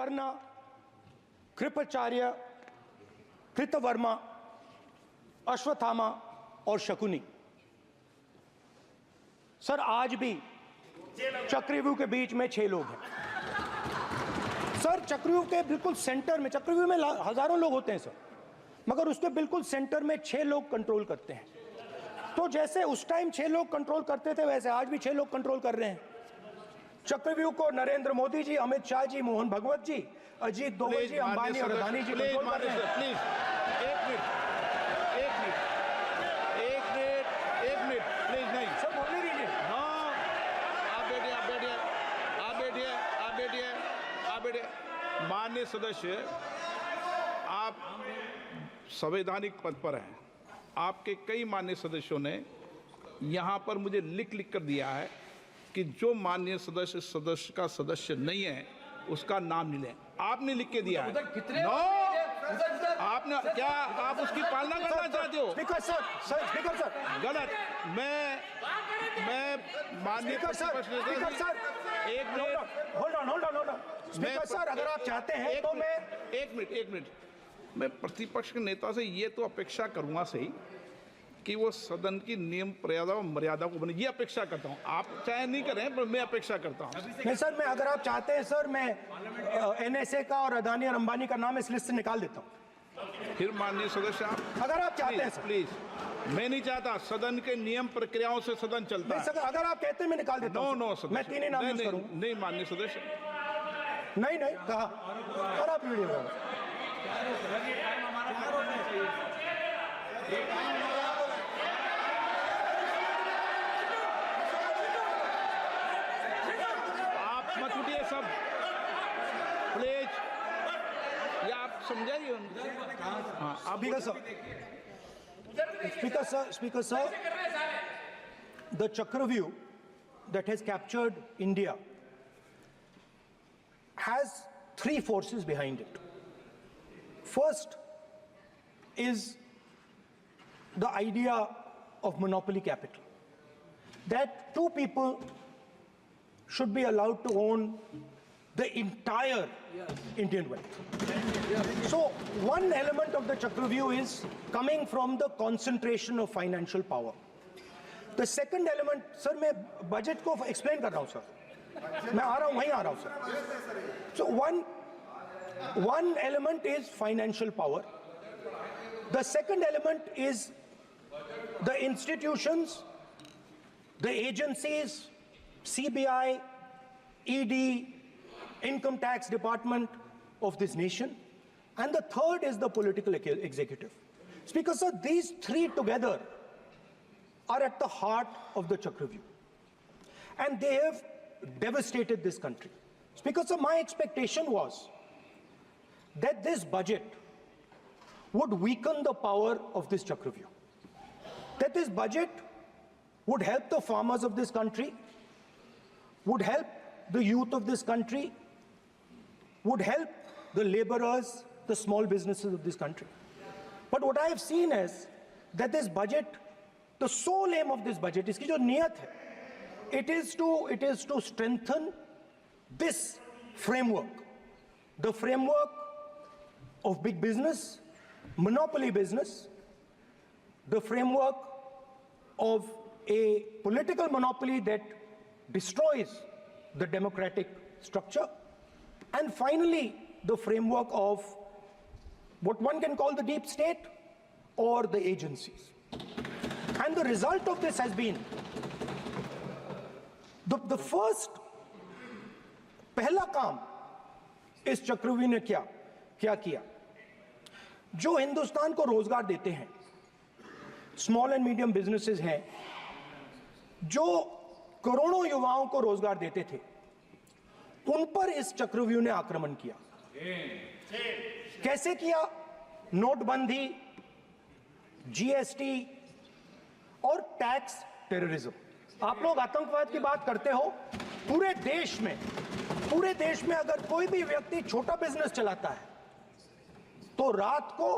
कर्ण, कृपाचार्य, कृतवर्मा, अश्वत्थामा और शकुनी। सर आज भी चक्रव्यूह के बीच में 6 लोग हैं। सर चक्रव्यूह के बिल्कुल सेंटर में, चक्रव्यूह में हजारों लोग होते हैं सर, मगर उसके बिल्कुल सेंटर में 6 लोग कंट्रोल करते हैं। तो जैसे उस टाइम 6 लोग कंट्रोल करते थे, वैसे आज भी 6 लोग कंट्रोल कर रहे हैं। चक्रव्यूह को नरेंद्र मोदी जी, अमित शाह जी, मोहन भगवत जी, अजीत दोवल जी, अंबानी और अदानी जी कंट्रोल कर रहे हैं। प्लीज एक मिनट प्लीज। नहीं सर बोलने दीजिए। हाँ, आप बैठिए। माननीय सदस्य, आप संवैधानिक पद पर हैं। आपके कई माननीय सदस्यों ने यहाँ पर मुझे लिख कर दिया है कि जो माननीय सदस्य का सदस्य नहीं है उसका नाम नहीं लें। आपने लिख के दिया है। नो, आपने क्या आप उसकी पालना करना चाहते हो? स्पीकर सर गलत। मैं माननीय सर एक minute, hold on speaker sir, अगर आप चाहते हैं तो मैं एक मिनट मैं प्रतिपक्ष के नेता से ये तो अपेक्षा करूंगा सही कि वो सदन की नियम मर्यादा को बने, ये अपेक्षा करता हूं। आप चाहे नहीं करें पर मैं अपेक्षा करता हूं। नहीं सर, मैं अगर आप चाहते हैं सर, मैं NSA का और अदानी और अंबानी का नाम इस लिस्ट से निकाल देता हूं। फिर माननीय सदस्य आप अगर आप चाहते हैं सर। प्लीज, मैं नहीं चाहता। सदन के नियम प्रक्रियाओं से सदन चलता है। सर अगर आप कहते हैं मैं निकाल देता हूं। नो सदस्य, मैं 3 ही नाम यूज करूंगा। नहीं माननीय सदस्य, नहीं कहा। और आप वीडियो मत उठिए सब प्लीज, या आप समझाइए उनको। हाँ, आप Speaker sir, the Chakravyuh that has captured India has 3 forces behind it. First is the idea of monopoly capital, that 2 people should be allowed to own the entire Indian wealth. So one element of the Chakravyuh is coming from the concentration of financial power. The second element, sir, मैं budget को explain कर रहा हूँ sir, मैं आ रहा हूँ, वहीं आ रहा हूँ sir. So one element is financial power. The second element is the institutions, the agencies, CBI, ED, Income Tax Department of this nation, and the third is the political executive. Speaker sir, these 3 together are at the heart of the Chakravyuh, and they have devastated this country. Speaker sir, my expectation was that this budget would weaken the power of this Chakravyuh, that this budget would help the farmers of this country, would help the youth of this country, would help the laborers, the small businesses of this country. But what I have seen is that this budget, the sole aim of this budget, iski jo niyat hai, it is to strengthen this framework, the framework of big business, monopoly business, the framework of a political monopoly that destroys the democratic structure, and finally the framework of what one can call the deep state or the agencies. And the result of this has been the first पहला काम इस चक्रव्यूह ने क्या किया, जो हिंदुस्तान को रोजगार देते हैं, स्मॉल एंड मीडियम बिजनेसेस हैं, जो करोड़ों युवाओं को रोजगार देते थे, उन पर इस चक्रव्यूह ने आक्रमण किया। कैसे किया? नोटबंदी, जीएसटी और टैक्स टेररिज्म। आप लोग आतंकवाद की बात करते हो, पूरे देश में अगर कोई भी व्यक्ति छोटा बिजनेस चलाता है तो रात को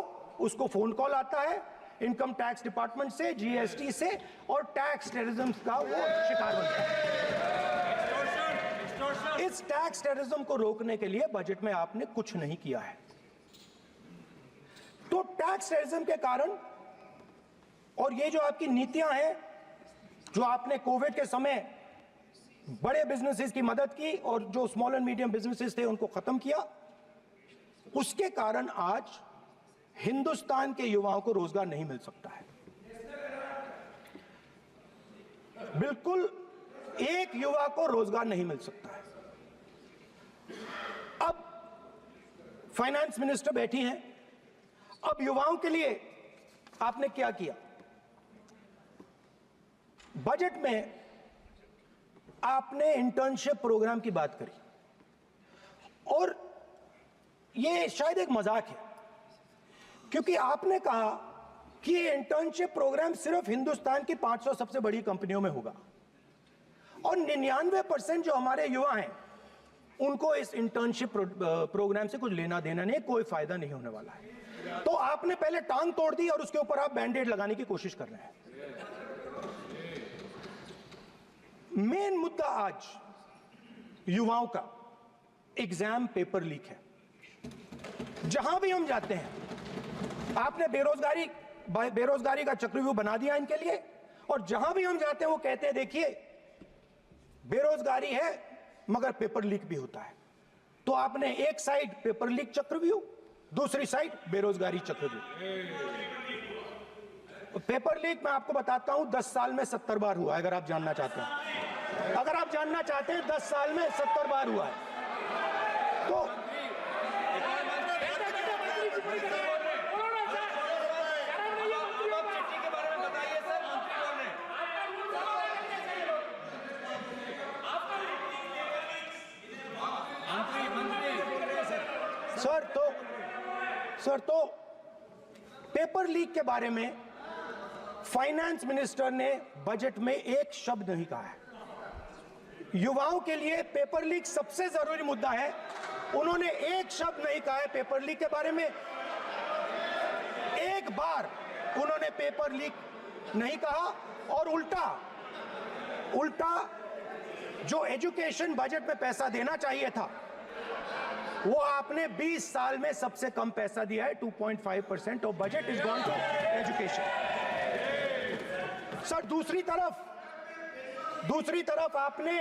उसको फोन कॉल आता है इनकम टैक्स डिपार्टमेंट से, जीएसटी से, और टैक्स टेररिज्म का वो शिकार बनता है। इस टैक्स टेररिज्म को रोकने के लिए बजट में आपने कुछ नहीं किया है। तो टैक्स टेररिज्म के कारण और ये जो आपकी नीतियां हैं, जो आपने कोविड के समय बड़े बिजनेसेस की मदद की और जो स्मॉल एंड मीडियम बिजनेसेस थे उनको खत्म किया, उसके कारण आज हिंदुस्तान के युवाओं को रोजगार नहीं मिल सकता है। बिल्कुल एक युवा को रोजगार नहीं मिल सकता है। अब फाइनेंस मिनिस्टर बैठी हैं, अब युवाओं के लिए आपने क्या किया? बजट में आपने इंटर्नशिप प्रोग्राम की बात करी और यह शायद एक मजाक है, क्योंकि आपने कहा कि ये इंटर्नशिप प्रोग्राम सिर्फ हिंदुस्तान की 500 सबसे बड़ी कंपनियों में होगा और 99% जो हमारे युवा हैं उनको इस इंटर्नशिप प्रोग्राम से कुछ लेना देना नहीं, कोई फायदा नहीं होने वाला है। तो आपने पहले टांग तोड़ दी और उसके ऊपर आप बैंडेड लगाने की कोशिश कर रहे हैं। मेन मुद्दा आज युवाओं का एग्जाम पेपर लीक है। जहां भी हम जाते हैं, आपने बेरोजगारी का चक्रव्यूह बना दिया इनके लिए, और जहां भी हम जाते हैं वो कहते हैं देखिए बेरोजगारी है मगर पेपर लीक भी होता है। तो आपने एक साइड पेपर लीक चक्रव्यूह, दूसरी साइड बेरोजगारी चक्रव्यूह। पेपर लीक मैं आपको बताता हूं 10 साल में 70 बार हुआ है। अगर आप जानना चाहते हैं, 10 साल में 70 बार हुआ है। तो सर तो पेपर लीक के बारे में फाइनेंस मिनिस्टर ने बजट में एक शब्द नहीं कहा है। युवाओं के लिए पेपर लीक सबसे जरूरी मुद्दा है, उन्होंने एक शब्द नहीं कहा है पेपर लीक के बारे में। एक बार उन्होंने पेपर लीक नहीं कहा और उल्टा जो एजुकेशन बजट में पैसा देना चाहिए था वो आपने 20 साल में सबसे कम पैसा दिया है। 2.5% of budget is gone to education. Sir दूसरी तरफ आपने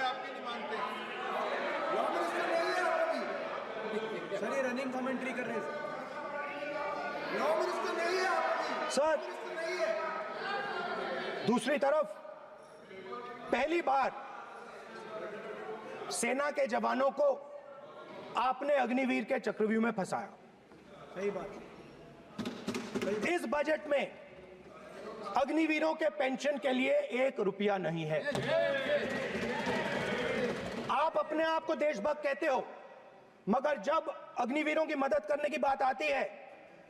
आपकी नहीं मानते सर, ये रनिंग कमेंट्री कर रहे हैं सर। दूसरी तरफ पहली बार सेना के जवानों को आपने अग्निवीर के चक्रव्यूह में फंसाया। सही बात। इस बजट में अग्निवीरों के पेंशन के लिए 1 रुपया नहीं है। आप अपने आप को देशभक्त कहते हो, मगर जब अग्निवीरों की मदद करने की बात आती है,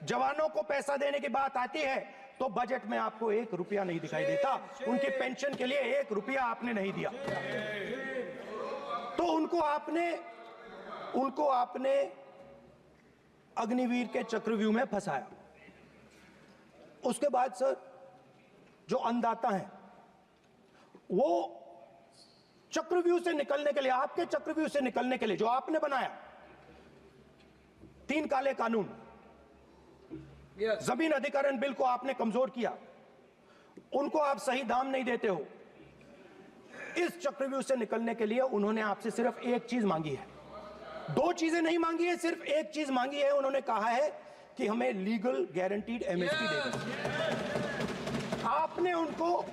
जवानों को पैसा देने की बात आती है, तो बजट में आपको 1 रुपया नहीं दिखाई देता। उनकी पेंशन के लिए 1 रुपया आपने नहीं दिया। तो उनको आपने अग्निवीर के चक्रव्यूह में फंसाया। उसके बाद सर जो अन्नदाता हैं वो चक्रव्यूह से निकलने के लिए, आपके चक्रव्यूह से निकलने के लिए जो आपने बनाया 3 काले कानून, जमीन अधिग्रहण बिल को आपने कमजोर किया, उनको आप सही दाम नहीं देते हो। इस चक्रव्यूह से निकलने के लिए उन्होंने आपसे सिर्फ एक चीज मांगी है, 2 चीजें नहीं मांगी है, सिर्फ एक चीज मांगी है। उन्होंने कहा है कि हमें लीगल गारंटीड एमएसपी दे दें। आपने उनको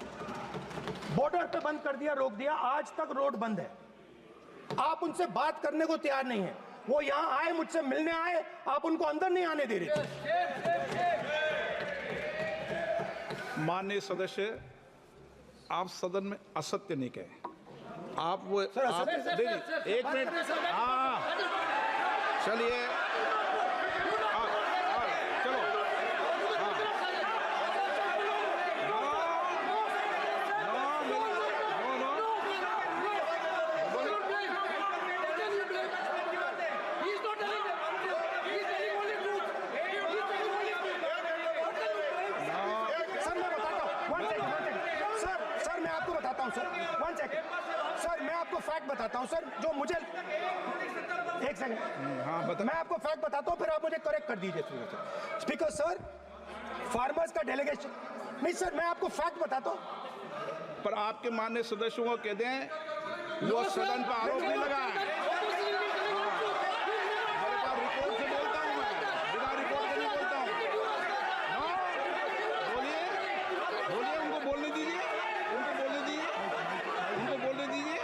बॉर्डर पे बंद कर दिया, रोक दिया, आज तक रोड बंद है। आप उनसे बात करने को तैयार नहीं है। वो यहां आए, मुझसे मिलने आए, आप उनको अंदर नहीं आने दे रहे थे। माननीय सदस्य, आप सदन में असत्य नहीं कहे। आप वो आप देखिए, 1 मिनट, हाँ चलिए, चलो, बताता हूं सर, 1 सेकंड सर, मैं आपको फैक्ट बताता हूं सर, जो मुझे 1 सेकंड, हाँ बता। मैं आपको फैक्ट बताता हूं, फिर आप मुझे करेक्ट कर दीजिए स्पीकर सर। फार्मर्स का डेलीगेशन नहीं सर, मैं आपको फैक्ट बताता हूं। पर आपके माननीय सदस्यों को कह दें वो सदन पर आरोप नहीं लगाए। रिपोर्ट से बोलता हूं मैं, बिना रिपोर्ट के नहीं बोलता हूं। बोलिए बोलिए, उनको बोलने दीजिए, उनको बोलने दीजिए, उनको बोलने दीजिए,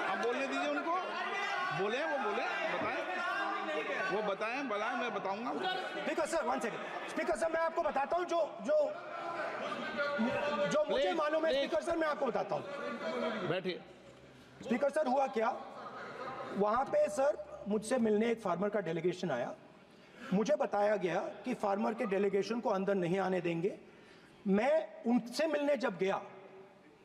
आप बोलने दीजिए उनको, बोले वो बोले, बताएं वो बताएं, मैं बताऊंगा। Speaker sir 1 second, speaker sir मैं आपको बताता हूं जो जो जो मुझे मालूम है स्पीकर सर, मैं आपको बताता हूं। बैठिए। स्पीकर सर हुआ क्या, वहां पे सर मुझसे मिलने एक फार्मर का डेलीगेशन आया, मुझे बताया गया कि फार्मर के डेलीगेशन को अंदर नहीं आने देंगे। मैं उनसे मिलने जब गया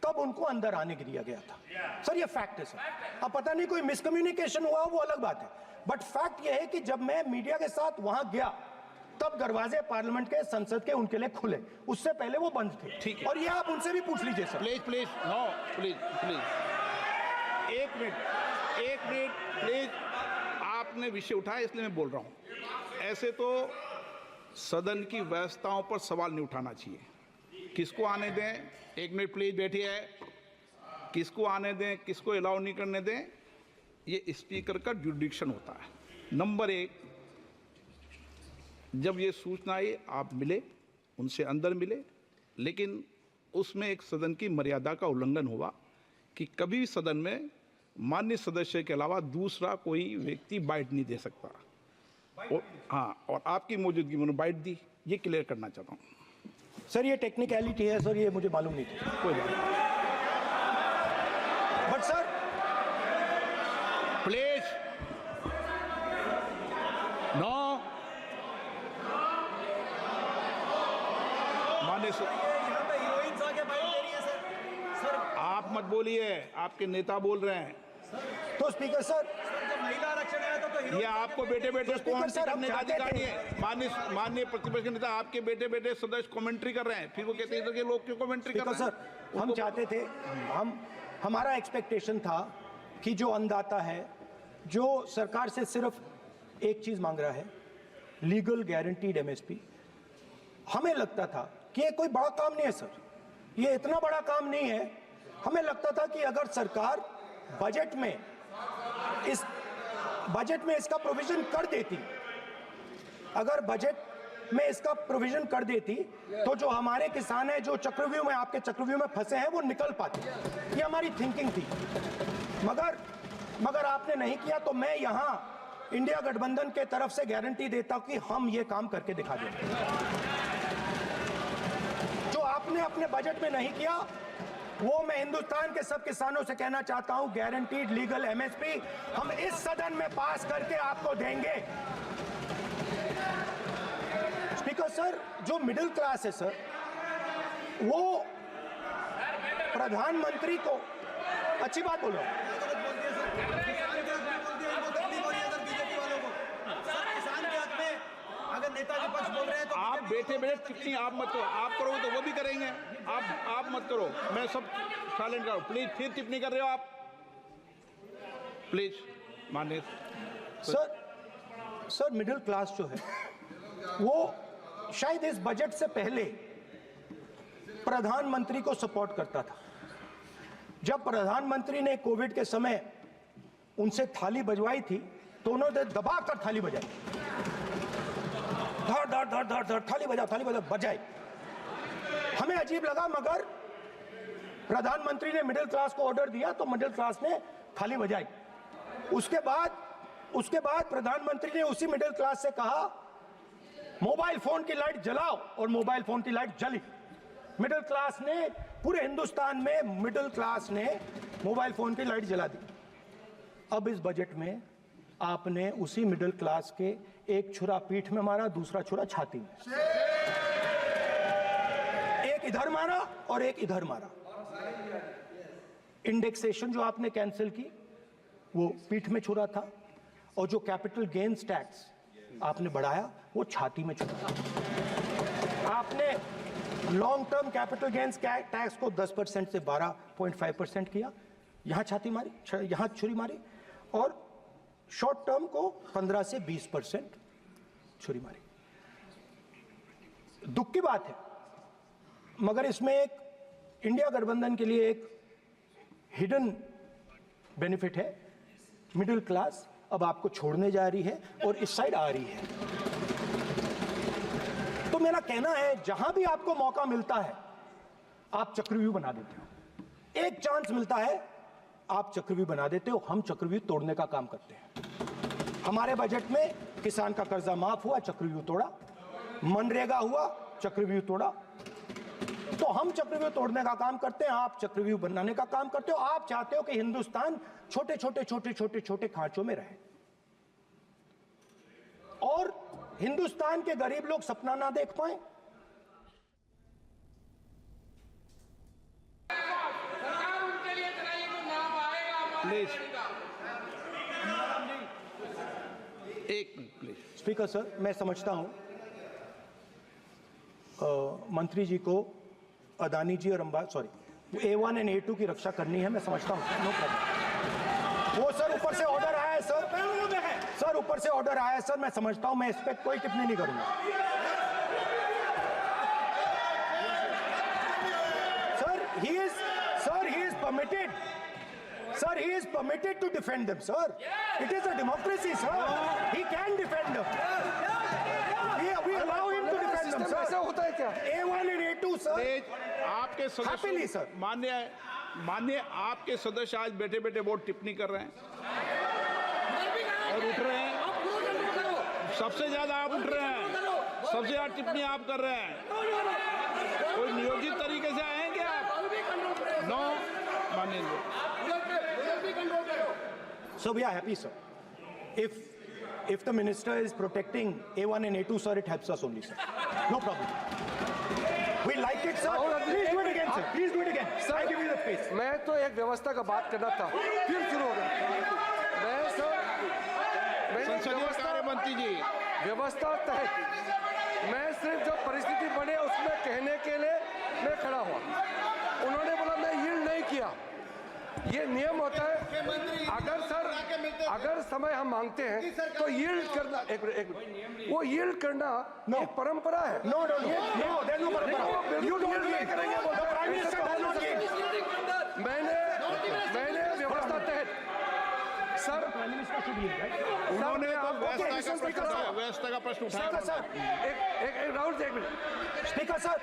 तब उनको अंदर आने के दिया गया था सर, ये फैक्ट है सर। अब पता नहीं कोई मिसकम्युनिकेशन हुआ वो अलग बात है, बट फैक्ट ये है कि जब मैं मीडिया के साथ वहां गया तब दरवाजे पार्लियामेंट के, संसद के उनके लिए खुले, उससे पहले वो बंद थे। ठीक है। और ये आप उनसे भी पूछ लीजिए sir. Please please no, please please 1 minute please. आपने विषय उठाया इसलिए मैं बोल रहा हूं। ऐसे तो सदन की व्यवस्थाओं पर सवाल नहीं उठाना चाहिए। किसको आने दें, 1 मिनट प्लीज बैठिए, किसको आने दें, किसको अलाउ नहीं करने दें, ये स्पीकर का जुडिक्शन होता है। नंबर 1, जब ये सूचना आई आप मिले, उनसे अंदर मिले, लेकिन उसमें एक सदन की मर्यादा का उल्लंघन हुआ कि कभी भी सदन में माननीय सदस्य के अलावा दूसरा कोई व्यक्ति बाइट नहीं दे सकता। और हाँ, और आपकी मौजूदगी में बाइट दी, ये क्लियर करना चाहता हूँ सर। ये टेक्निकलिटी है सर, ये मुझे मालूम नहीं थी। कोई बात नहीं। बट सर प्लीज नो, माननीय यहाँ पे हीरोइंस आके बाइट दे रही है सर। आप मत बोलिए, आपके नेता बोल रहे हैं। तो स्पीकर सर, जब महिला आरक्षण आया था तो ये आपको बेटे बेटे स्पीकर सर, हम करने का चाहते अधिकार थे- नहीं है। माननीय प्रतिपक्ष के नेता आपके बेटे बेटे सदस्य कमेंट्री कर रहे हैं, फिर वो कहते हैं कि लोग क्यों कमेंट्री कर स्पीकर रहे हैं। सर, हम चाहते थे, हमारा एक्सपेक्टेशन था कि जो अन्नदाता है, जो सरकार से सिर्फ एक चीज मांग रहा है, लीगल गारंटीड एमएसपी। हमें लगता था कि ये कोई बड़ा काम नहीं है सर, ये इतना बड़ा काम नहीं है। हमें लगता था कि अगर सरकार बजट में इसका प्रोविजन कर देती, अगर बजट में इसका प्रोविजन कर देती, तो जो हमारे किसान हैं जो चक्रव्यूह में, आपके चक्रव्यूह में फंसे हैं, वो निकल पाते। ये हमारी थिंकिंग थी, मगर आपने नहीं किया। तो मैं यहां इंडिया गठबंधन के तरफ से गारंटी देता हूं कि हम ये काम करके दिखा देंगे। जो आपने अपने बजट में नहीं किया, वो मैं हिंदुस्तान के सब किसानों से कहना चाहता हूं, गारंटीड लीगल एमएसपी हम इस सदन में पास करके आपको देंगे। स्पीकर सर, जो मिडिल क्लास है सर, वो प्रधानमंत्री को अच्छी बात बोलो। अगर नेताजी पक्ष बोल रहे हैं तो आप बैठे बैठे टिप्पणी आप मत करो, आप करोगे तो वो भी करेंगे। आप मत करो, मैं सब साइलेंट करो प्लीज। फिर टिप्पणी कर रहे हो आप, प्लीज माननीय सर मिडिल क्लास जो है वो शायद इस बजट से पहले प्रधानमंत्री को सपोर्ट करता था। जब प्रधानमंत्री ने कोविड के समय उनसे थाली बजवाई थी तो उन्होंने दबाकर थाली बजाई, धड़ धड़ धड़ धड़ धड़ थाली बजा बजाई। हमें अजीब लगा, मगर प्रधानमंत्री ने मिडिल क्लास को ऑर्डर दिया तो मिडिल क्लास ने थाली बजाई। उसके बाद प्रधानमंत्री ने उसी मिडिल क्लास से कहा मोबाइल फोन की लाइट जलाओ, और मोबाइल फोन की लाइट जली। मिडिल क्लास ने, पूरे हिंदुस्तान में मिडिल क्लास ने मोबाइल फोन की लाइट जला दी। अब इस बजट में आपने उसी मिडिल क्लास के एक छुरा पीठ में मारा, दूसरा छुरा छाती में, एक इधर मारा और एक इधर मारा। इंडेक्सेशन जो आपने कैंसिल की वो पीठ में छुरा था, और जो कैपिटल गेन्स टैक्स आपने बढ़ाया वो छाती में छुरा था। Long term capital gains tax को 10% से 12.5% किया, यहां छाती मारी, यहां छुरी मारी, और शॉर्ट टर्म को 15 से 20% छुरी मारी। दुख की बात है, मगर इसमें एक इंडिया गठबंधन के लिए एक हिडन बेनिफिट है। मिडिल क्लास अब आपको छोड़ने जा रही है और इस साइड आ रही है। तो मेरा कहना है, जहां भी आपको मौका मिलता है आप चक्रव्यूह बना देते हो। एक चांस मिलता है आप चक्रव्यूह बना देते हो, हम चक्रव्यूह तोड़ने का काम करते हैं। हमारे बजट में किसान का कर्जा माफ हुआ, चक्रव्यूह तोड़ा, मनरेगा हुआ, चक्रव्यूह तोड़ा। तो हम चक्रव्यूह तोड़ने का काम करते हैं, आप चक्रव्यूह बनाने का काम करते हो। आप चाहते हो कि हिंदुस्तान छोटे छोटे छोटे छोटे छोटे खांचों में रहे और हिंदुस्तान के गरीब लोग सपना ना देख पाए। प्लीज एक मिनट प्लीज। स्पीकर सर, मैं समझता हूं मंत्री जी को अदानी जी और A1 एंड A2 की रक्षा करनी है, मैं समझता हूं, नो प्रॉब्लम। वो सर ऊपर से ऑर्डर आया है सर ऊपर से ऑर्डर आया है सर, मैं समझता हूं, मैं इस पे कोई टिप्पणी नहीं करूंगा। Sir he is permitted to defend them, sir. It is a democracy, sir. He can defend them. We allow him to defend them, sir. ऐसा होता है क्या? A1 and A2, sir. आपके Happily, सदस्य sir. मान्य आपके सदस्य आज बैठे बैठे बहुत टिप्पणी कर रहे हैं और उठ रहे हैं। सबसे ज्यादा आप उठ रहे हैं, सबसे ज्यादा टिप्पणी आप कर रहे हैं। कोई नियोजित तरीके से आए हैं क्या आप? नो मानिए। So we are happy, sir. If the minister is protecting A1 and A2, sir, it helps us only, sir. No problem. We like it, sir. Please do it again, sir. Please do it again. Sir, I give you the space. मैं तो एक व्यवस्था का बात करना था, फिर शुरू हो गया। मैंने संसदीय कार्य मंत्री जी, व्यवस्था तहत मैं सिर्फ जो परिस्थिति बने उसमें कहने के लिए मैं खड़ा हुआ। उन्होंने बोला मैं यील्ड नहीं किया। ये नियम होता है, अगर समय हम मांगते हैं तो यील्ड करना, एक मिनट, वो यील्ड करना एक परंपरा है। No, there's no parampara. You don't नहीं करेंगे yield. The Prime Minister does not yield. मैंने व्यवस्था तहत सर उन्होंने तो व्यवस्था का प्रश्न उठाया। सर, एक राहुल जी, एक मिनट। स्पीकर सर,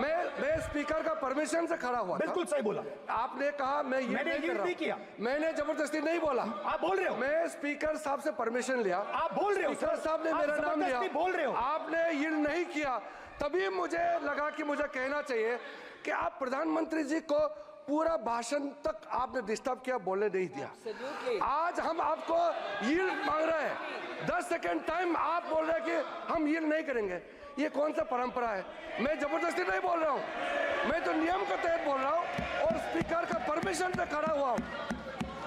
मैं स्पीकर का परमिशन से खड़ा हुआ था। बिल्कुल सही बोला। आपने कहा मैं ये मैंने नहीं कर yield रहा। नहीं किया। मैंने जबरदस्ती नहीं बोला। आप बोल रहे हो। मैं स्पीकर साहब से परमिशन लिया। आप बोल रहे हो, स्पीकर सर। साहब ने आप मेरा नाम लिया। जबरदस्ती बोल रहे हो। आपने यील्ड नहीं किया, तभी मुझे लगा कि मुझे कहना चाहिए कि आप प्रधानमंत्री जी को पूरा भाषण तक आपने डिस्टर्ब किया, बोलने नहीं दिया। आज हम आपको यील्ड मांग रहे हैं, 10 सेकेंड टाइम आप बोल रहे हैं कि हम यील्ड नहीं करेंगे। ये कौन सा परंपरा है? मैं जबरदस्ती नहीं बोल रहा हूँ, मैं तो नियम के तहत बोल रहा हूँ और स्पीकर का परमिशन पे खड़ा हुआ हूँ।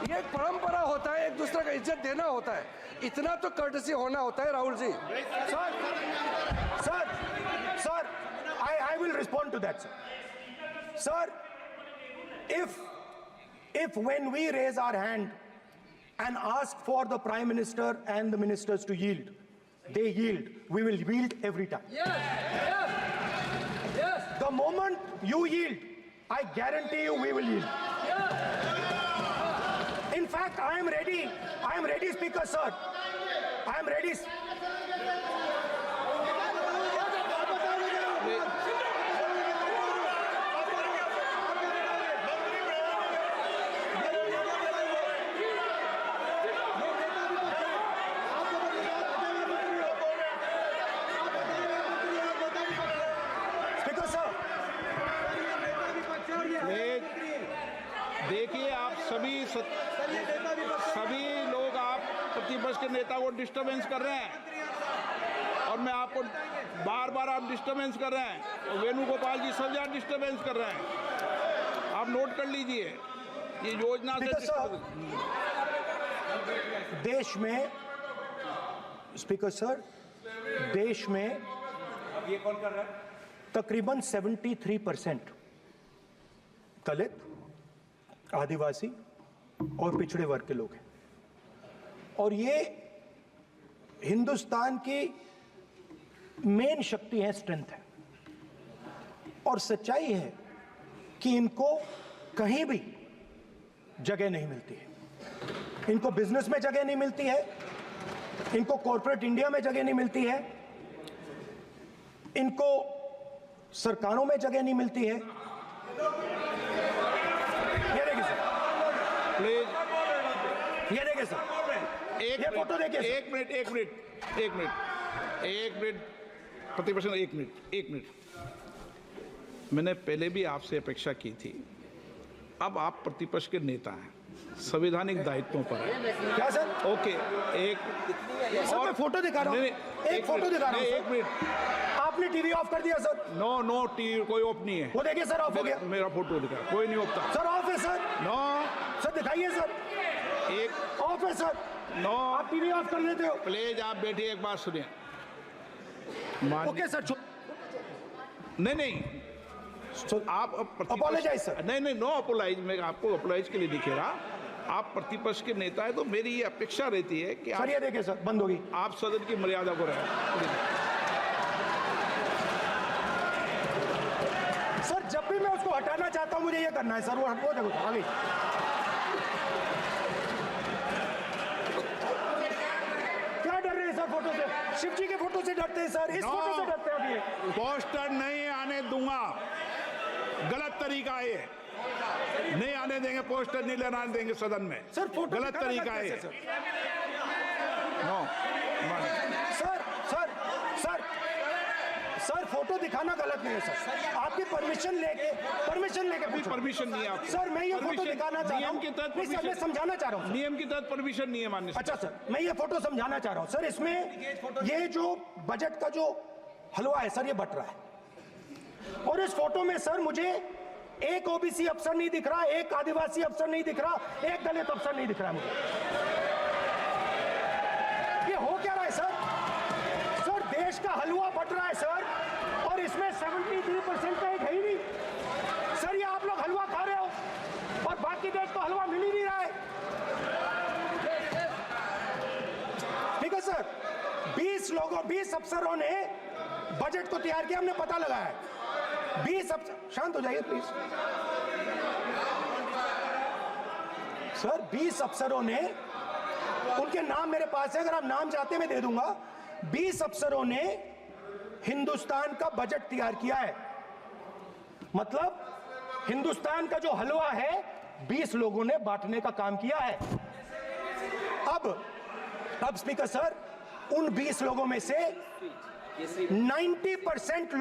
ये एक परंपरा होता है, एक दूसरे का इज्जत देना होता है, इतना तो कर्टसी होना होता है। Rahul ji, Sir, I will respond to that, sir. Sir, if when we raise our hand and ask for the Prime Minister and the ministers to yield, they yield, we will yield every time. Yes. The moment you yield, I guarantee you we will yield. In fact, I am ready, Speaker, sir. I am ready. देखिए, आप सभी लोग आप प्रतिपक्ष के नेता को disturbance कर रहे हैं और मैं आपको बार आप डिस्टर्बेंस कर रहे हैं और वेणुगोपाल जी सब ज्यादा डिस्टर्बेंस कर रहे हैं। आप नोट कर लीजिए, ये योजना से देश में, स्पीकर सर, देश में, ये कौन कर रहा है? तकरीबन 73% दलित, आदिवासी और पिछड़े वर्ग के लोग हैं। और ये हिंदुस्तान की मेन शक्ति है, स्ट्रेंथ है। और सच्चाई है कि इनको कहीं भी जगह नहीं मिलती है। इनको बिजनेस में जगह नहीं मिलती है, इनको कॉर्पोरेट इंडिया में जगह नहीं मिलती है, इनको सरकारों में जगह नहीं मिलती है। ये देखिए सर, प्लीज ये देखिए सर, ये फोटो देखिए सर। एक मिनट प्रतिपक्ष, एक मिनट। मैंने पहले भी आपसे अपेक्षा की थी, अब आप प्रतिपक्ष के नेता हैं, संवैधानिक दायित्वों पर है। क्या सर? ओके, एक सर मैं फोटो दिखा रहा हूँ, एक फोटो दिखा रहा हूँ। एक मिनट, आपने टीवी ऑफ कर दिया सर? नो टीवी कोई ऑफ नहीं है। वो देखिए सर, ऑफ हो गया। मेरा फोटो दिखा, कोई नहीं ऑफ सर ऑफ है सर। नो सर दिखाइए सर, एक ऑफ है सर। नो आप टीवी ऑफ कर देते हो। प्लीज आप बैठिए, एक बात सुनिए। ओके सर, नहीं आप Apologize, sir. नहीं नो अपोलाइज, मैं आपको अपोलाइज के लिए दिखेगा। आप प्रतिपक्ष के नेता है तो मेरी ये अपेक्षा रहती है कि सर ये देखिए सर, बंद होगी। आप सदन की मर्यादा को रखें। सर जब भी मैं उसको हटाना चाहता हूं मुझे ये करना है सर, वो देखो आगे। क्या डर रहे हैं सर फोटो से? शिव जी के फोटो से डरते हैं सर, इस फोटो से डरते हैं अभी। पोस्टर नहीं आने दूंगा, गलत तरीका है ये, नहीं आने देंगे, पोस्टर नहीं लगाने देंगे सदन में। सर फोटो गलत तरीका है ये। नो सर फोटो दिखाना गलत नहीं है सर। आपकी परमिशन लेके परमिशन नहीं है आपकी। सर मैं ये फोटो दिखाना चाह रहा हूँ, नियम के तहत नहीं सर मैं समझाना चाह रहा हूँ। नियम के तहत परमिशन नहीं है माननीय। अच्छा सर मैं ये फोटो समझाना चाह रहा हूँ सर। इसमें ये जो बजट का जो हलवा है सर, ये बट रहा है। और इस फोटो में सर मुझे एक ओबीसी अफसर नहीं दिख रहा, एक आदिवासी अफसर नहीं दिख रहा, एक दलित अफसर नहीं दिख रहा मुझे। ये हो क्या रहा है सर? सर देश का हलवा बट रहा है सर, और इसमें 73% का एक है ही नहीं सर। ये आप लोग हलवा खा रहे हो और बाकी देश को हलवा मिल ही नहीं रहा है। ठीक है सर, 20 अफसरों ने बजट को तैयार किया, हमने पता लगाया है। 20 अफसर, शांत हो जाइए प्लीज सर। 20 अफसरों ने, उनके नाम मेरे पास है, अगर आप नाम चाहते हैं मैं दे दूंगा। 20 अफसरों ने हिंदुस्तान का बजट तैयार किया है। मतलब हिंदुस्तान का जो हलवा है 20 लोगों ने बांटने का काम किया है। अब स्पीकर सर, उन 20 लोगों में से 90%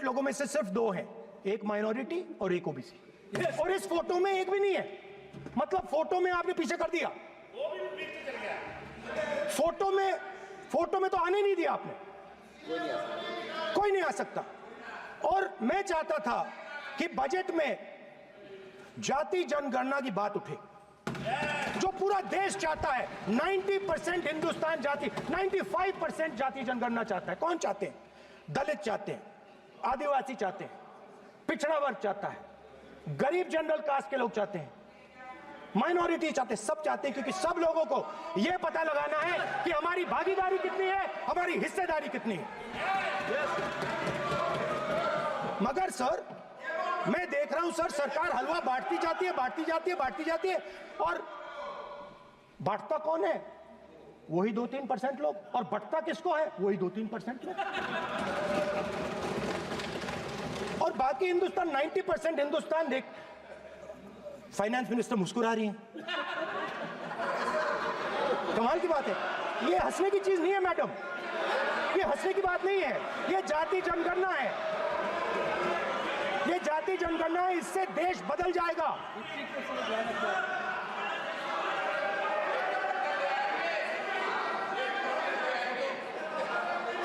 लोगों में से सिर्फ 2 हैं, एक माइनॉरिटी और एक ओबीसी। और इस फोटो में एक भी नहीं है। मतलब फोटो में आपने पीछे कर दिया, फोटो में तो आने नहीं दिया आपने, कोई नहीं आ सकता। और मैं चाहता था कि बजट में जाति जनगणना की बात उठे, जो पूरा देश चाहता है। 90% हिंदुस्तान जाति, 95% जाति जनगणना चाहता है। कौन चाहते हैं? दलित चाहते हैं, आदिवासी चाहते हैं, पिछड़ा वर्ग चाहता है, गरीब जनरल कास्ट के लोग चाहते हैं, माइनॉरिटी चाहते हैं, सब चाहते हैं। क्योंकि सब लोगों को यह पता लगाना है कि हमारी भागीदारी कितनी है, हमारी हिस्सेदारी कितनी है। मगर सर मैं देख रहा हूं सर, सरकार हलवा बांटती जाती है, और बांटता कौन है? वही 2-3% लोग, और बंटता किसको है? वही 2-3% लोग। और बाकी हिंदुस्तान, 90% हिंदुस्तान देख। फाइनेंस मिनिस्टर मुस्कुरा रही हैं, कमाल की बात है। ये हंसने की चीज नहीं है मैडम, ये हंसने की बात नहीं है। ये जाति जनगणना है, ये जाति जनगणना है, इससे देश बदल जाएगा।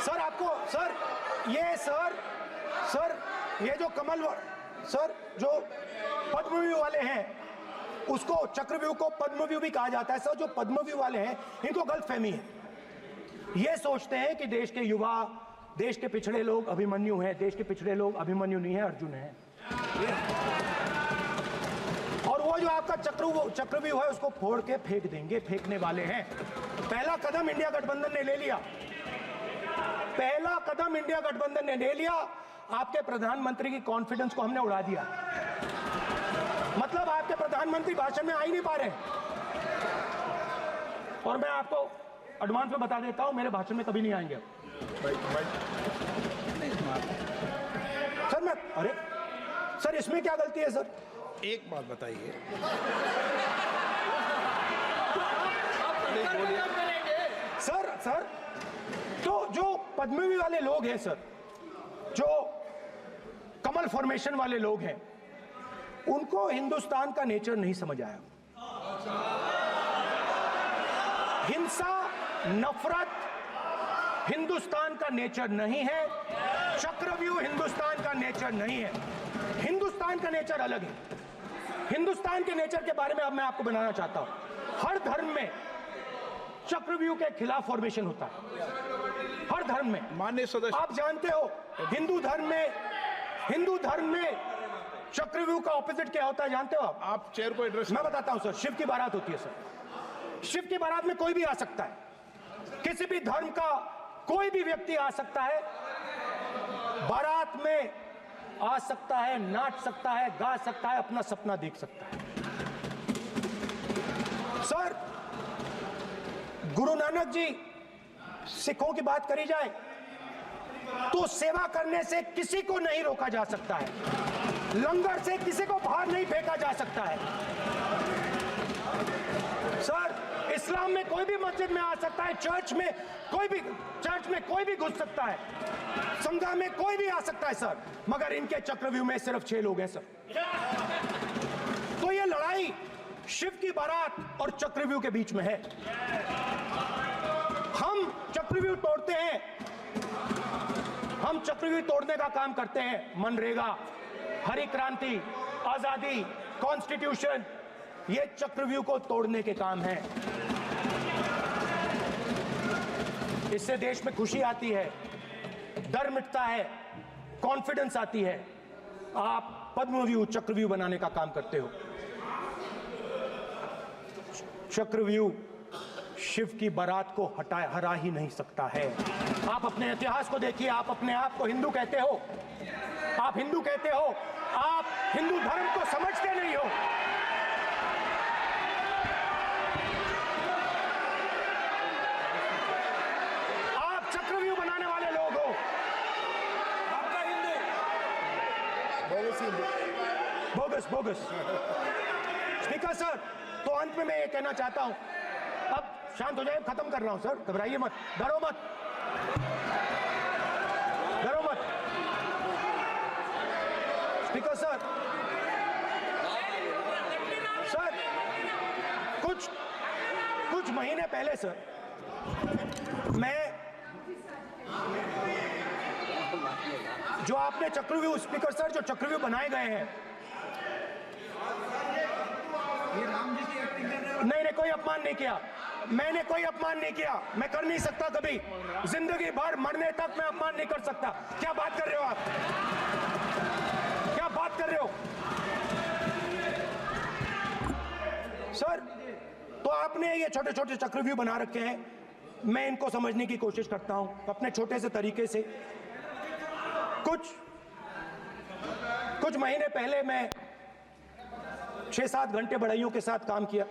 सर आपको सर ये जो कमल सर जो पद्मव्यूह वाले हैं, उसको चक्रव्यूह को पद्मव्यूह भी कहा जाता है सर। जो पद्मव्यूह वाले हैं इनको गलतफहमी है, ये सोचते हैं कि देश के युवा देश के पिछड़े लोग अभिमन्यु हैं, देश के पिछड़े लोग अभिमन्यु नहीं है, अर्जुन है। और वो जो आपका चक्रव्यूह है उसको फोड़ के फेंक देंगे, फेंकने वाले हैं। पहला कदम इंडिया गठबंधन ने ले लिया, पहला कदम इंडिया गठबंधन ने ले लिया। आपके प्रधानमंत्री की कॉन्फिडेंस को हमने उड़ा दिया। मतलब आपके प्रधानमंत्री भाषण में आ ही नहीं पा रहे। और मैं आपको एडवांस में बता देता हूं, मेरे भाषण में कभी नहीं आएंगे सर। मैं अरे सर, इसमें क्या गलती है सर? एक बात बताइए, सर तो जो पद्मवी वाले लोग हैं सर, जो कमल फॉर्मेशन वाले लोग हैं, उनको हिंदुस्तान का नेचर नहीं समझ आया। हिंसा, नफरत हिंदुस्तान का नेचर नहीं है, चक्रव्यूह हिंदुस्तान का नेचर नहीं है। हिंदुस्तान का नेचर अलग है। हिंदुस्तान के नेचर के बारे में अब मैं आपको बनाना चाहता हूं। हर धर्म में चक्रव्यूह के खिलाफ फॉर्मेशन होता है, हर धर्म में। माननीय सदस्य, आप जानते हो हिंदू धर्म में चक्रव्यूह का ऑपोजिट क्या होता है, जानते हो आप चेयर को एड्रेस। मैं बताता हूं सर। शिव की बारात होती है सर, शिव की बारात में कोई भी आ सकता है, किसी भी धर्म का कोई भी व्यक्ति आ सकता है, बारात में आ सकता है, नाच सकता है, गा सकता है, अपना सपना देख सकता है। सर, गुरु नानक जी, सिखों की बात करी जाए तो सेवा करने से किसी को नहीं रोका जा सकता है, लंगर से किसी को बाहर नहीं फेंका जा सकता है। सर, इस्लाम में कोई भी मस्जिद में आ सकता है, चर्च में कोई भी घुस सकता है, संघा में कोई भी आ सकता है सर, मगर इनके चक्रव्यूह में सिर्फ 6 लोग हैं सर। तो ये लड़ाई शिव की बारात और चक्रव्यूह के बीच में है। हम चक्रव्यूह तोड़ते हैं, हम चक्रव्यूह तोड़ने का काम करते हैं। मनरेगा, हरी क्रांति, आजादी, कॉन्स्टिट्यूशन, ये चक्रव्यूह को तोड़ने के काम हैं। इससे देश में खुशी आती है, डर मिटता है, कॉन्फिडेंस आती है। आप पद्मव्यूह चक्रव्यूह बनाने का काम करते हो। चक्रव्यूह शिव की बारात को हरा ही नहीं सकता है। आप अपने इतिहास को देखिए, आप अपने आप को हिंदू कहते हो, आप हिंदू कहते हो, आप हिंदू धर्म को समझते नहीं हो। आप चक्रव्यूह बनाने वाले लोग हो। आपका हिंदू बोगस। स्पीकर सर, तो अंत में मैं ये कहना चाहता हूं, अब शांत हो जाए, खत्म कर रहा हूं सर, घबराइए मत, डरो मत। स्पीकर सर, कुछ महीने पहले सर, मैं जो आपने चक्रव्यूह, स्पीकर सर, जो चक्रव्यूह बनाए गए हैं, नहीं, कोई अपमान नहीं किया, मैंने कोई अपमान नहीं किया, मैं कर नहीं सकता कभी, जिंदगी भर मरने तक मैं अपमान नहीं कर सकता। क्या बात कर रहे हो आप, क्या बात कर रहे हो सर? तो आपने ये छोटे छोटे चक्रव्यूह बना रखे हैं, मैं इनको समझने की कोशिश करता हूं अपने छोटे से तरीके से। कुछ महीने पहले मैं 6-7 घंटे बढ़इयों के साथ काम किया।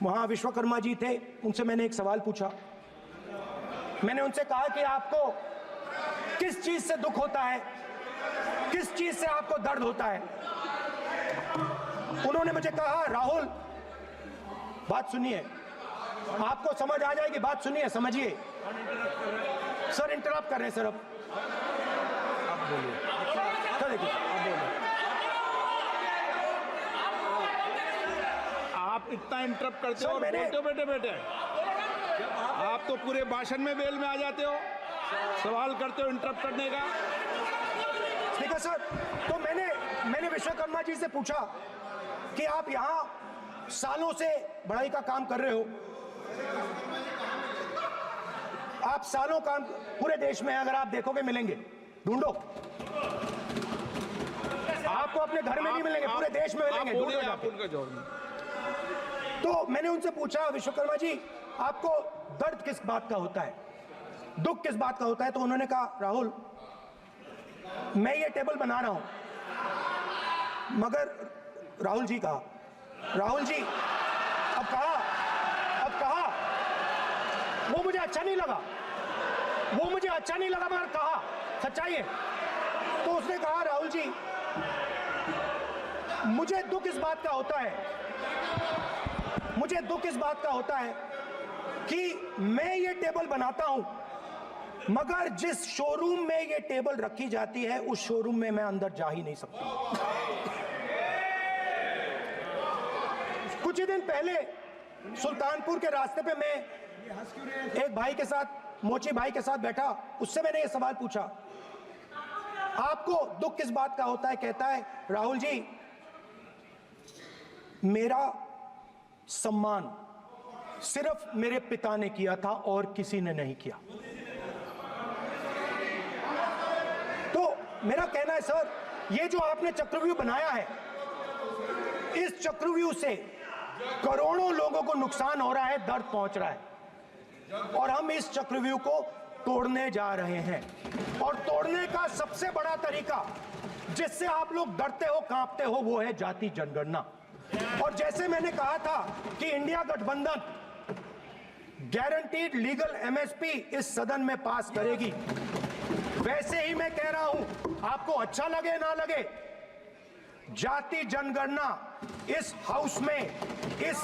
वहां विश्वकर्मा जी थे, उनसे मैंने एक सवाल पूछा। मैंने उनसे कहा कि आपको किस चीज से दुख होता है, किस चीज से आपको दर्द होता है? उन्होंने मुझे कहा, राहुल बात सुनिए, आपको समझ आ जाएगी, बात सुनिए, समझिए। सर इंटरप्ट कर रहे हैं सर, अब बोलिए सर, देखिए आप इतना इंटरप्ट करते हो और बोलते हो बेटे, आप तो पूरे भाषण में बेल में आ जाते हो, सवाल करते हो इंटरप्ट करने का। स्पीकर सर, तो मैंने विश्वकर्मा जी से पूछा कि आप यहां सालों से बढ़ाई का काम कर रहे हो, आप सालों काम पूरे देश में अगर आप देखोगे मिलेंगे, ढूंढो, आपको अपने घर में नहीं मिलेंगे, पूरे देश में मिलेंगे, ढूंढो जाके। तो मैंने उनसे पूछा, विश्वकर्मा जी आपको दर्द किस बात का होता है, दुख किस बात का होता है? तो उन्होंने कहा, राहुल मैं ये टेबल बना रहा हूं, मगर राहुल जी कहा, राहुल जी अब कहा वो मुझे अच्छा नहीं लगा, मगर कहा सच्चाई है। तो उसने कहा, राहुल जी मुझे दुख इस बात का होता है कि मैं ये टेबल बनाता हूं, मगर जिस शोरूम में ये टेबल रखी जाती है उस शोरूम में मैं अंदर जा ही नहीं सकता। कुछ ही दिन पहले सुल्तानपुर के रास्ते पे मैं एक भाई के साथ, मोची भाई के साथ बैठा, उससे मैंने ये सवाल पूछा, आपको दुख किस बात का होता है? कहता है, राहुल जी मेरा सम्मान सिर्फ मेरे पिता ने किया था और किसी ने नहीं किया। तो मेरा कहना है सर, ये जो आपने चक्रव्यूह बनाया है, इस चक्रव्यूह से करोड़ों लोगों को नुकसान हो रहा है, दर्द पहुंच रहा है, और हम इस चक्रव्यूह को तोड़ने जा रहे हैं। और तोड़ने का सबसे बड़ा तरीका जिससे आप लोग डरते हो, कांपते हो, वो है जाति जनगणना। और जैसे मैंने कहा था कि इंडिया गठबंधन गारंटीड लीगल एमएसपी इस सदन में पास करेगी, वैसे ही मैं कह रहा हूं, आपको अच्छा लगे ना लगे, जाति जनगणना इस हाउस में, इस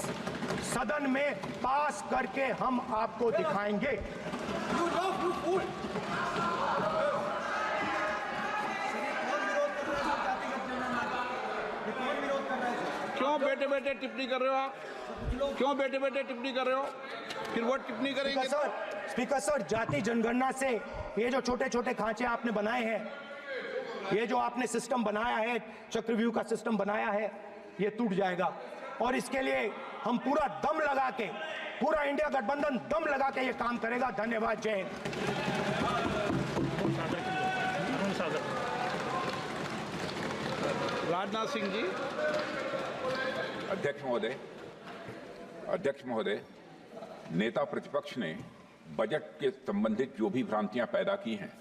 सदन में पास करके हम आपको दिखाएंगे। क्यों बेटे बेटे टिप्पणी कर रहे हो आप? क्यों बेटे बेटे टिप्पणी कर रहे हो? फिर वो टिप्पणी करेंगे। स्पीकर सर, जाति जनगणना से ये जो छोटे छोटे खांचे आपने बनाए हैं, ये जो आपने सिस्टम बनाया है, चक्रव्यूह का सिस्टम बनाया है, ये टूट जाएगा। और इसके लिए हम पूरा दम लगा के, पूरा इंडिया गठबंधन दम लगा के ये काम करेगा। धन्यवाद, जय हिंद। राजनाथ सिंह जी। अध्यक्ष महोदय, नेता प्रतिपक्ष ने बजट के संबंधित जो भी भ्रांतियां पैदा की हैं,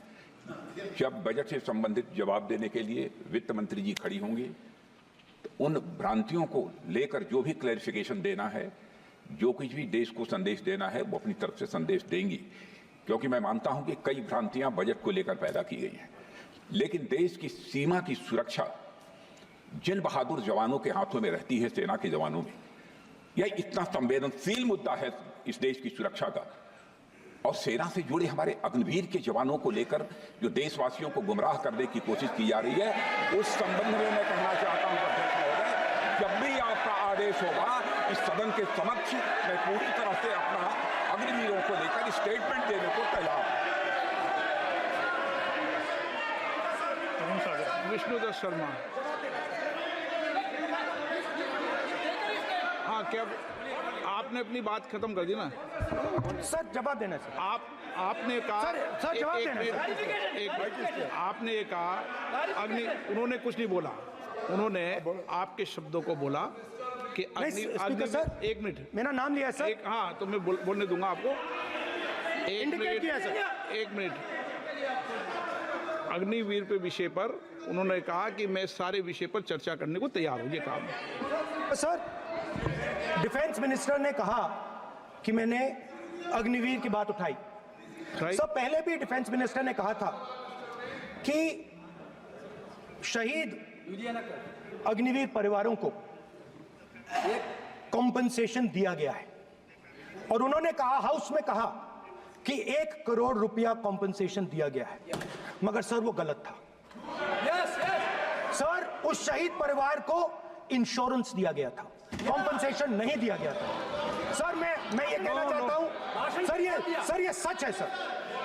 जब बजट से संबंधित जवाब देने के लिए वित्त मंत्री जी खड़ी होंगी तो उन भ्रांतियों को लेकर जो भी क्लैरिफिकेशन देना है, जो कुछ भी देश को संदेश देना है, वो अपनी तरफ से संदेश देंगी। क्योंकि मैं मानता हूं कि कई भ्रांतियां बजट को लेकर पैदा की गई हैं, लेकिन देश की सीमा की सुरक्षा जिन बहादुर जवानों के हाथों में रहती है, सेना के जवानों में, यह इतना संवेदनशील मुद्दा है इस देश की सुरक्षा का। और सेना से जुड़े हमारे अग्निवीर के जवानों को लेकर जो देशवासियों को गुमराह करने की कोशिश की जा रही है, उस संबंध में मैं कहना चाहता हूं अध्यक्ष महोदय, जब भी आपका आदेश होगा इस सदन के समक्ष मैं पूरी तरह से अपना अग्निवीरों को लेकर स्टेटमेंट देने को तैयार हूं। विष्णुदत्त शर्मा। हाँ, क्या आपने अपनी बात खत्म कर दी ना? सर जवाब देना सर। आपने कहा सर जवाब देना। आपने कहा उन्होंने कुछ नहीं बोला, उन्होंने आपके शब्दों को बोला कि सर, एक मिनट, मेरा नाम लिया सर। हाँ, तो मैं बोलने दूंगा आपको। एक मिनट। अग्निवीर पे विषय पर उन्होंने कहा कि मैं सारे विषय पर चर्चा करने को तैयार हूं, ये काम। सर, डिफेंस मिनिस्टर ने कहा कि मैंने अग्निवीर की बात उठाई। सर, पहले भी डिफेंस मिनिस्टर ने कहा था कि शहीद अग्निवीर परिवारों को कॉम्पनसेशन दिया गया है, और उन्होंने कहा, हाउस में कहा कि 1 करोड़ रुपया कॉम्पनसेशन दिया गया है, मगर सर वो गलत था। सर, उस शहीद परिवार को इंश्योरेंस दिया गया था, कॉम्पनसेशन नहीं दिया गया था। सर मैं ये कहना चाहता हूं, सर ये सच है सर।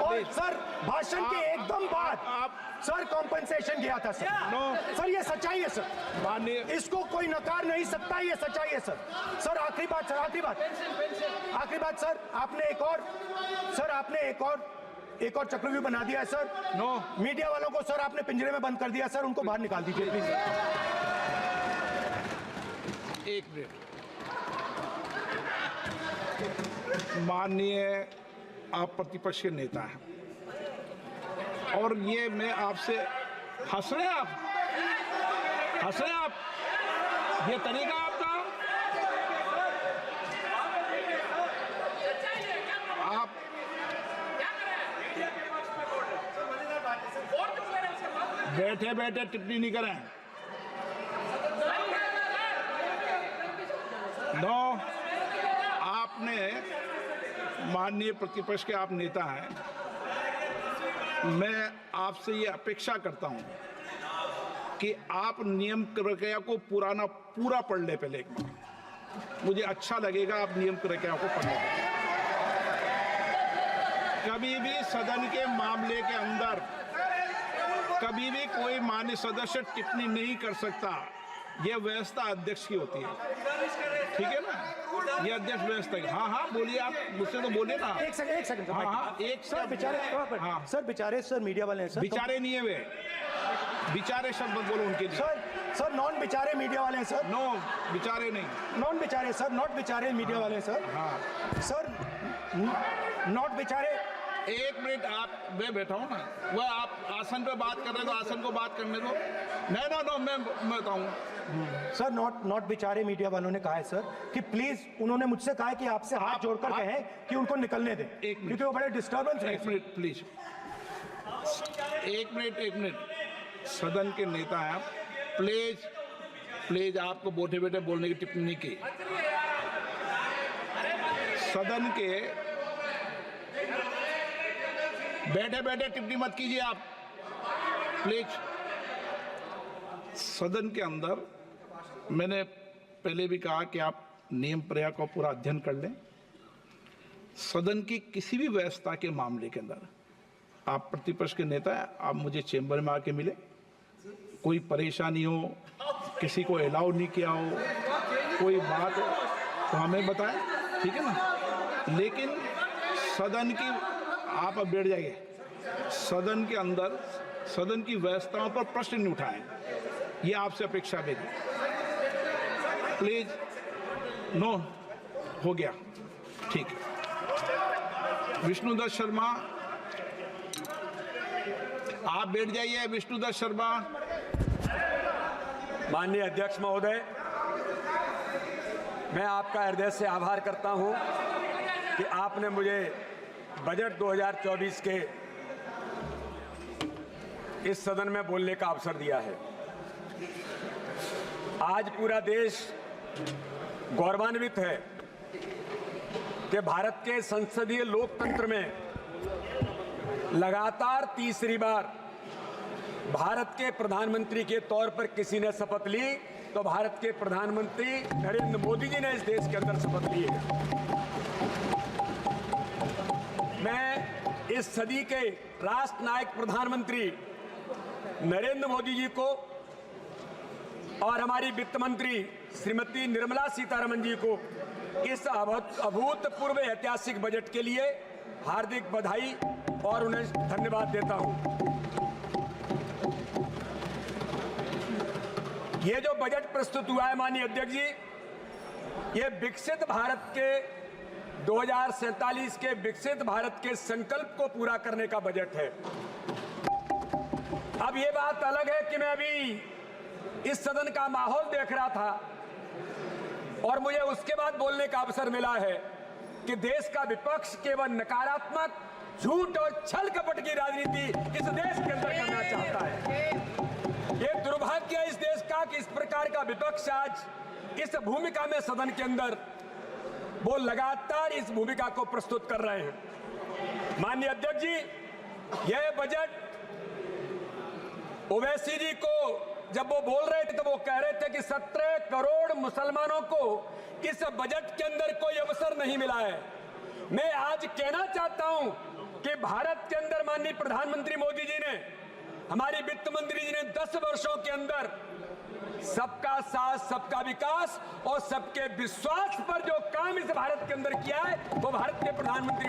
और सर भाषण के एकदम बाद सर कॉम्पनसेशन गया था सर। नो सर ये सच्चाई है सर, माननीय इसको कोई नकार नहीं सकता, ये सच्चाई है सर। सर आखिरी बात सर, आखिरी बात सर, आपने एक और चक्रव्यूह बना दिया है सर। नो मीडिया वालों को सर आपने पिंजरे में बंद कर दिया सर, उनको बाहर निकाल दीजिए प्लीज। एक मिनट, माननीय आप प्रतिपक्ष के नेता हैं और ये मैं आपसे हंस रहे हैं आप, ये तरीका आपका, आप बैठे बैठे टिप्पणी नहीं करें। नो, आपने माननीय प्रतिपक्ष के आप नेता हैं, मैं आपसे ये अपेक्षा करता हूं कि आप नियम प्रक्रिया को पूरा पढ़ ले पहले एक बार। मुझे अच्छा लगेगा आप नियम प्रक्रिया को पढ़ लें। कभी भी सदन के मामले के अंदर कभी भी कोई माननीय सदस्य टिप्पणी नहीं कर सकता। यह व्यवस्था अध्यक्ष की होती है, ठीक है ना? ये अध्यक्ष व्यवस्था है। हाँ बोलिए, आप मुझसे तो बोलिए ना। एक सेकंड हाँ एक सर बेचारे, हाँ सर बेचारे सर मीडिया वाले हैं सर। बेचारे नहीं है वे, बेचारे शब्द बोलो उनके लिए। सर नॉन बेचारे मीडिया वाले हैं सर। नो बेचारे नहीं, नॉन बेचारे सर, नॉट बेचारे मीडिया वाले हैं सर। हाँ सर नॉट बेचारे। एक मिनट, आप मैं बैठा हूँ ना, वह आप आसन पे बात कर रहे हो, आसन को बात करने दो। नो मैं बताऊँ सर नॉट बेचारे मीडिया वालों ने कहा है सर कि प्लीज, उन्होंने मुझसे कहा है कि आपसे हाथ जोड़कर कहें कि उनको निकलने दें, क्योंकि वो बड़े डिस्टर्बेंस है। एक मिनट प्लीज, एक मिनट, सदन के नेता हैं आप, प्लीज आपको बैठे बैठे बोलने की टिप्पणी की। सदन के बैठे बैठे टिप्पणी मत कीजिए आप, प्लीज। सदन के अंदर मैंने पहले भी कहा कि आप नियम प्रक्रिया को पूरा अध्ययन कर लें। सदन की किसी भी व्यवस्था के मामले के अंदर आप प्रतिपक्ष के नेता हैं, आप मुझे चेंबर में आके मिले, कोई परेशानी हो, किसी को अलाउ नहीं किया हो, कोई बात हो तो हमें बताएं, ठीक है ना? लेकिन सदन की, आप अब बैठ जाइए, सदन के अंदर सदन की व्यवस्थाओं पर प्रश्न नहीं उठाएं, ये आपसे अपेक्षा मेरी, प्लीज। नो हो गया, ठीक है। विष्णुदत्त शर्मा आप बैठ जाइए। विष्णुदत्त शर्मा। माननीय अध्यक्ष महोदय, मैं आपका हृदय से आभार करता हूं कि आपने मुझे बजट 2024 के इस सदन में बोलने का अवसर दिया है। आज पूरा देश गौरवान्वित है कि भारत के संसदीय लोकतंत्र में लगातार तीसरी बार भारत के प्रधानमंत्री के तौर पर किसी ने शपथ ली तो भारत के प्रधानमंत्री नरेंद्र मोदी जी ने इस देश के अंदर शपथ ली है। मैं इस सदी के राष्ट्र नायक प्रधानमंत्री नरेंद्र मोदी जी को और हमारी वित्त मंत्री श्रीमती निर्मला सीतारमण जी को इस अभूतपूर्व ऐतिहासिक बजट के लिए हार्दिक बधाई और उन्हें धन्यवाद देता हूं। ये जो बजट प्रस्तुत हुआ है माननीय अध्यक्ष जी, ये विकसित भारत के 2047 के विकसित भारत के संकल्प को पूरा करने का बजट है। अब ये बात अलग है कि मैं अभी इस सदन का माहौल देख रहा था और मुझे उसके बाद बोलने का अवसर मिला है कि देश का विपक्ष केवल नकारात्मक, झूठ और छल कपट की राजनीति इस देश के अंदर करना चाहता है। ये दुर्भाग्य है इस देश का कि इस प्रकार का विपक्ष आज इस भूमिका में सदन के अंदर वो लगातार इस भूमिका को प्रस्तुत कर रहे हैं। माननीय अध्यक्ष जी, यह बजट ओवैसी जी को जब वो बोल रहे थे तो वो कह रहे थे कि 17 करोड़ मुसलमानों को इस बजट के अंदर कोई अवसर नहीं मिला है। मैं आज कहना चाहता हूं कि भारत के अंदर माननीय प्रधानमंत्री मोदी जी ने, हमारी वित्त मंत्री जी ने 10 वर्षों के अंदर सबका साथ, सबका विकास और सबके विश्वास पर जो काम इस भारत के अंदर किया है, वो भारत के प्रधानमंत्री